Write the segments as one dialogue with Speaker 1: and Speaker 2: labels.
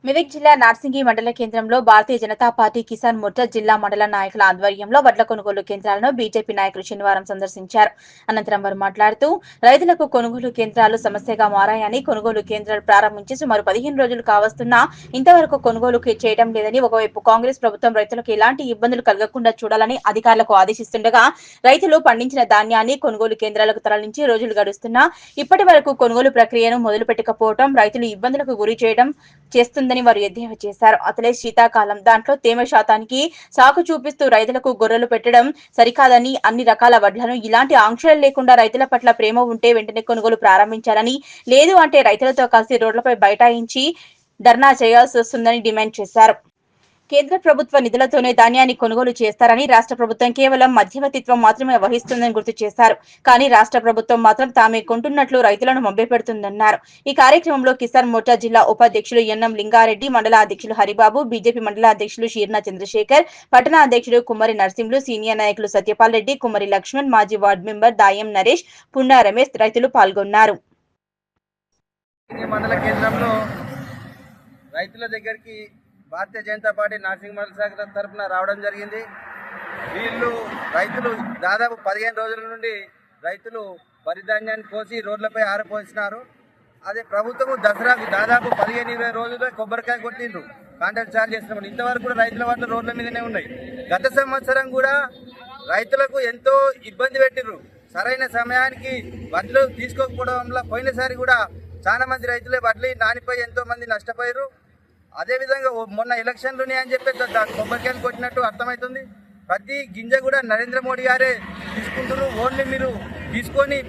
Speaker 1: మెదక్ జిల్లా నార్సింగి మండల కేంద్రంలో భారతీయ జనతా పార్టీ కిసాన్ మోర్చా జిల్లా మండల నాయకుల ఆధ్వర్యంలో వడ్ల కొనుగోలు కేంద్రాలను బీజేపీ నాయకులు శనివారం సందర్శించారు. అనంతరం వారు మాట్లాడుతూ రైతులకు కొనుగోలు కేంద్రాలు సమస్యగా మారాయని, కొనుగోలు కేంద్రాలు ప్రారంభించి సుమారు 15 రోజులు కావస్తున్నా ఇంతవరకు కొనుగోలు చేయడం లేదని, ఒకవైపు కాంగ్రెస్ ప్రభుత్వం రైతులకు ఎలాంటి ఇబ్బందులు కలగకుండా చూడాలని అధికారులకు ఆదేశిస్తుండగా, రైతులు పండించిన ధాన్యాన్ని కొనుగోలు కేంద్రాలకు తరలించి రోజులు గడుస్తున్నా ఇప్పటి వరకు కొనుగోలు ప్రక్రియను మొదలుపెట్టకపోవడం రైతులు ఇబ్బందులకు గురి చేస్తుందని వారు ఎద్దేవా చేశారు. అసలే శీతాకాలం, దాంట్లో తేమ శాతానికి సాకు చూపిస్తూ రైతులకు గొర్రెలు పెట్టడం సరికాదని, అన్ని రకాల వడ్లను ఇలాంటి ఆంక్షలు లేకుండా రైతుల పట్ల ప్రేమ ఉంటే వెంటనే కొనుగోలు ప్రారంభించాలని, లేదు అంటే రైతులతో కలిసి రోడ్లపై బైఠాయించి ధర్నా చేయాల్సి వస్తుందని డిమాండ్ చేశారు. కేంద్ర ప్రభుత్వ నిధులతోనే ధాన్యాన్ని కొనుగోలు చేస్తారని, రాష్ట్ర ప్రభుత్వం కేవలం మధ్యవర్తిత్వం మాత్రమే వహిస్తుందని గుర్తు చేశారు. కానీ రాష్ట్ర ప్రభుత్వం మాత్రం తామే కొంటున్నట్లు రైతులను మభ్యపెడుతుందన్నారు. ఈ కార్యక్రమంలో కిసాన్ మోర్చా జిల్లా ఉపాధ్యక్షులు ఎన్ఎం లింగారెడ్డి, మండల అధ్యక్షులు హరిబాబు, బీజేపీ మండల అధ్యక్షులు షీర్నా చంద్రశేఖర్, పట్టణ అధ్యక్షుడు కుమ్మరి నర్సింహులు, సీనియర్ నాయకులు సత్యపాల్ రెడ్డి, కుమ్మరి లక్ష్మణ్, మాజీ వార్డు మెంబర్ దాయం నరేష్, పున్నా రమేష్ రైతులు పాల్గొన్నారు.
Speaker 2: మండల కేంద్రంలో రైతుల దగ్గరికి భారతీయ జనతా పార్టీ నార్సింగ్ మండల శాఖ తరఫున రావడం జరిగింది. రైతులు దాదాపు 15 రోజుల నుండి రైతులు వరి ధాన్యాన్ని కోసి రోడ్లపై ఆరపోసినారు. అదే ప్రభుత్వము దసరాకు దాదాపు 15-20 రోజుల్లో కొబ్బరికాయ కొట్టిండ్రు, కాంట్రాక్ట్ ఛార్జ్ చేస్తున్నారు. ఇంతవరకు కూడా రైతుల వద్ద రోడ్ల మీదనే ఉన్నాయి. గత సంవత్సరం కూడా రైతులకు ఎంతో ఇబ్బంది పెట్టిర్రు. సరైన సమయానికి వడ్లు తీసుకోకపోవడం వల్ల పోయినసారి కూడా చాలా మంది రైతులే వడ్లు నానిపోయి ఎంతో మంది నష్టపోయారు. అదేవిధంగా మొన్న ఎలక్షన్లు ఉన్నాయని చెప్పి కొబ్బరికాయలు కొట్టినట్టు అర్థమవుతుంది. ప్రతి గింజ కూడా నరేంద్ర మోడీ గారే తీసుకుంటున్నారు. ఓన్లీ మీరు తీసుకొని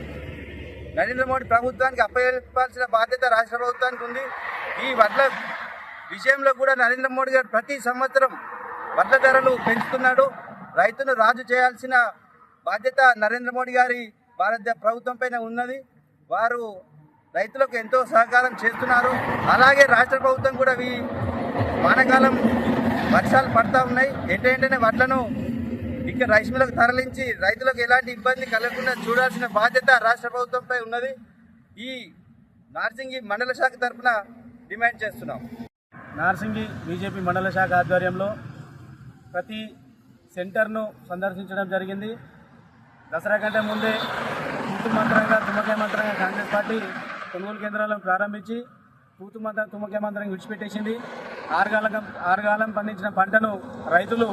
Speaker 2: నరేంద్ర మోడీ ప్రభుత్వానికి అప్పచెప్పాల్సిన బాధ్యత రాష్ట్ర ప్రభుత్వానికి ఉంది. ఈ వడ్ల విషయంలో కూడా నరేంద్ర మోడీ గారు ప్రతి సంవత్సరం వడ్ల ధరలు పెంచుతున్నాడు. రైతును రాజు చేయాల్సిన బాధ్యత నరేంద్ర మోడీ గారి భారత ప్రభుత్వం పైన ఉన్నది. వారు రైతులకు ఎంతో సహకారం చేస్తున్నారు. అలాగే రాష్ట్ర ప్రభుత్వం కూడా వానాకాలం వర్షాలు పడతా ఉన్నాయి. వెంటనే వడ్లను ఇక్కడ రైస్ మిల్లకు తరలించి రైతులకు ఎలాంటి ఇబ్బంది కలగకుండా చూడాల్సిన బాధ్యత రాష్ట్ర ప్రభుత్వంపై ఉన్నది. ఈ నార్సింగి మండల శాఖ తరఫున డిమాండ్ చేస్తున్నాం.
Speaker 3: నార్సింగి బీజేపీ మండల శాఖ ఆధ్వర్యంలో ప్రతి సెంటర్ను సందర్శించడం జరిగింది. దసరా కంటే ముందే తుమ్మకాయ మంత్రంగా కాంగ్రెస్ పార్టీ కొనుగోలు కేంద్రాలను ప్రారంభించి తుమ్మకాయ మంత్రం విడిచిపెట్టేసింది. ఆరుగాలం పండించిన పంటను రైతులు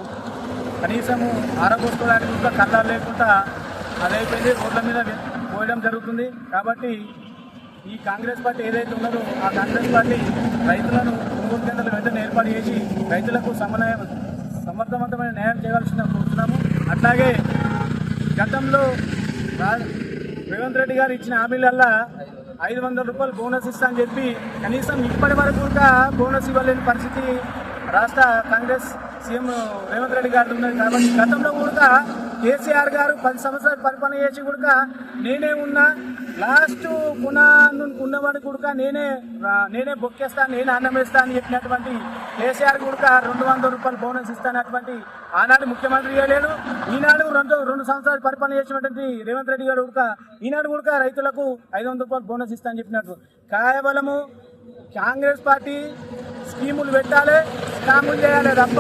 Speaker 3: కనీసము ఆరబోసుకోవడానికి కూడా కళ్ళాలు లేకుండా అదైపోయింది, రోడ్ల మీద పోయడం జరుగుతుంది. కాబట్టి ఈ కాంగ్రెస్ పార్టీ ఏదైతే ఉన్నదో ఆ కాంగ్రెస్ పార్టీ రైతులను కొనుగోలు కేంద్రాలు వెంటనే ఏర్పాటు చేసి రైతులకు సమర్థవంతమైన న్యాయం చేయవలసిన కోరుతున్నాము. అట్లాగే గతంలో రేవంత్ రెడ్డి గారు ఇచ్చిన హామీలల్లా 500 రూపాయలు బోనస్ ఇస్తా అని చెప్పి కనీసం ఇప్పటి వరకు కూడా బోనస్ ఇవ్వలేని పరిస్థితి రాష్ట్ర కాంగ్రెస్ సీఎం రేవంత్ రెడ్డి గారు ఉన్నది. కాబట్టి గతంలో కూడా కేసీఆర్ గారు 10 సంవత్సరాలు పరిపాలన చేసి కూడా నేనే ఉన్నా, లాస్ట్ ఉన్నవాడు కూడా నేనే బొక్కేస్తాను, నేనే అన్నం వేస్తా అని చెప్పినటువంటి కేసీఆర్ కూడా 200 రూపాయలు బోనస్ ఇస్తానటువంటి ఆనాడు ముఖ్యమంత్రి చేయలేదు. ఈనాడు 2 సంవత్సరాలు పరిపాలన చేసినటువంటి రేవంత్ రెడ్డి గారు కూడా ఈనాడు కూడా రైతులకు 500 రూపాయలు బోనస్ ఇస్తా అని చెప్పినట్టు కేవలము కాంగ్రెస్ పార్టీ స్కీములు పెట్టాలి, స్కాములు చేయాలి తప్ప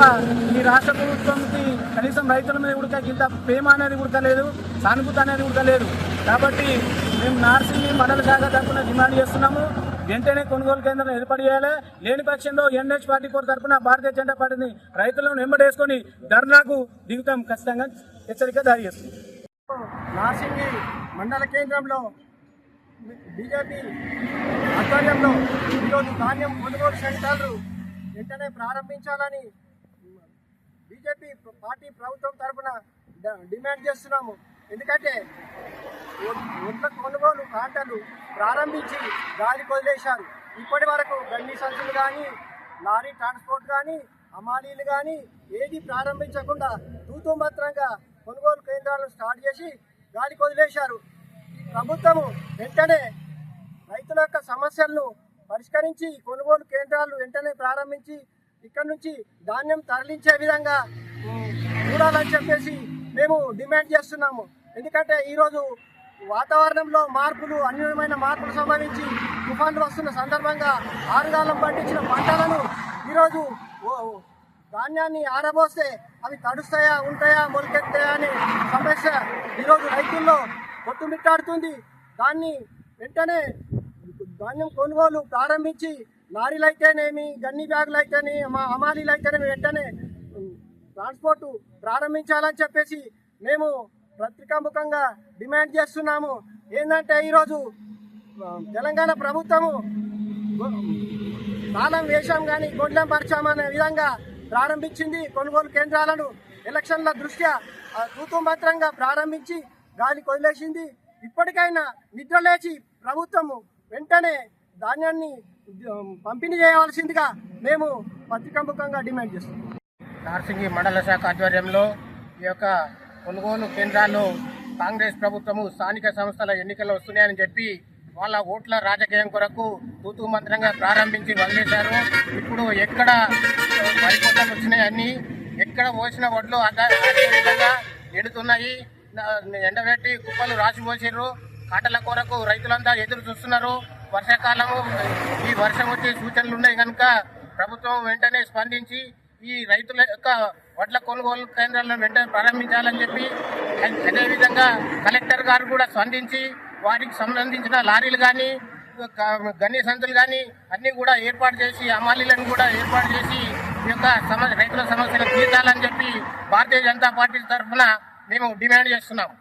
Speaker 3: ఈ రాష్ట్ర ప్రభుత్వంకి కనీసం రైతుల మీద కూడా ఇంత ప్రేమ అనేది కూడా లేదు, సానుభూతి అనేది కూడా లేదు. కాబట్టి మేము నార్సింగి మండల శాఖ తరఫున డిమాండ్ చేస్తున్నాము. వెంటనే కొనుగోలు కేంద్రం ఏర్పాటు చేయాలి. లేని పక్షంలో ఎన్హెచ్ పార్టీ తరఫున భారతీయ జనతా పార్టీని రైతులను వెంబడేసుకొని ధర్నాకు దిగుతాం, ఖచ్చితంగా హెచ్చరిక జారీ చేస్తుంది.
Speaker 4: నార్సింగి మండల కేంద్రంలో బీజేపీ ఆధ్వర్యంలో ఈరోజు ధాన్యం కొనుగోలు సెంటర్లు వెంటనే ప్రారంభించాలని బీజేపీ పార్టీ ప్రభుత్వం తరఫున డిమాండ్ చేస్తున్నాము. ఎందుకంటే ఒడ్ల కొనుగోలు కాంటలు ప్రారంభించి గాలికి వదిలేశారు. ఇప్పటి వరకు గన్ని సంచులు కానీ, లారీ ట్రాన్స్పోర్ట్ కానీ, అమాలీలు కానీ ఏది ప్రారంభించకుండా తూతుమంత్రంగా కొనుగోలు కేంద్రాలను స్టార్ట్ చేసి గాలికి వదిలేశారు. ప్రభుత్వము వెంటనే రైతుల యొక్క సమస్యలను పరిష్కరించి కొనుగోలు కేంద్రాలు వెంటనే ప్రారంభించి ఇక్కడ నుంచి ధాన్యం తరలించే విధంగా చూడాలని చెప్పేసి మేము డిమాండ్ చేస్తున్నాము. ఎందుకంటే ఈరోజు వాతావరణంలో అన్యూనమైన మార్పులు సంభవించి తుఫాన్లు వస్తున్న సందర్భంగా ఆరుగాలం పండించిన పంటలను ఈరోజు ధాన్యాన్ని ఆరబోస్తే అవి తడుస్తాయా ఉంటాయా మొలకెత్తాయా అనే సమస్య ఈరోజు రైతుల్లో కొట్టుమిట్టాడుతుంది. దాన్ని వెంటనే ధాన్యం కొనుగోలు ప్రారంభించి లారీలు అయితేనేమి గన్ని బ్యాగులు అయితేనే హమాలీలు అయితేనేమి వెంటనే ట్రాన్స్పోర్ట్ ప్రారంభించాలని చెప్పేసి మేము పత్రికాముఖంగా డిమాండ్ చేస్తున్నాము. ఏంటంటే ఈరోజు తెలంగాణ ప్రభుత్వము తాళం వేషం కానీ గొడ్లం పరిచామనే విధంగా ప్రారంభించింది కొనుగోలు కేంద్రాలను. ఎలక్షన్ల దృష్ట్యా తూతూ మంత్రంగా ప్రారంభించి గాలి కొదిలేసింది. ఇప్పటికైనా నిద్రలేచి ప్రభుత్వము వెంటనే ధాన్యాన్ని పంపిణీ చేయవలసిందిగా మేము పత్రికాముఖంగా డిమాండ్ చేస్తున్నాం.
Speaker 5: నార్సింగి మండల శాఖ ఆధ్వర్యంలో ఈ యొక్క కొనుగోలు కేంద్రాల్లో కాంగ్రెస్ ప్రభుత్వము స్థానిక సంస్థల ఎన్నికలు వస్తున్నాయని చెప్పి వాళ్ళ ఓట్ల రాజకీయం కొరకు తూతూ మంత్రంగా ప్రారంభించి వదిలేశారు. ఇప్పుడు ఎక్కడ వరికోట్లకు వచ్చినాయన్నీ ఎక్కడ పోసిన వడ్లు అదే విధంగా ఎడుతున్నాయి. ఎండబెట్టి కుప్పలు రాసిపోసారు. కాటల కొరకు రైతులంతా ఎదురు చూస్తున్నారు. వర్షాకాలము ఈ వర్షం వచ్చే సూచనలు ఉన్నాయి కనుక ప్రభుత్వం వెంటనే స్పందించి ఈ రైతుల యొక్క వడ్ల కొనుగోలు కేంద్రాలను వెంటనే ప్రారంభించాలని చెప్పి అదేవిధంగా కలెక్టర్ గారు కూడా స్పందించి వాటికి సంబంధించిన లారీలు కానీ గన్ని సంచులు కానీ అన్నీ కూడా ఏర్పాటు చేసి హమాలీలను కూడా ఏర్పాటు చేసి ఈ యొక్క రైతుల సమస్యలు తీర్చాలని చెప్పి భారతీయ జనతా పార్టీ తరఫున మేము డిమాండ్ చేస్తున్నాం.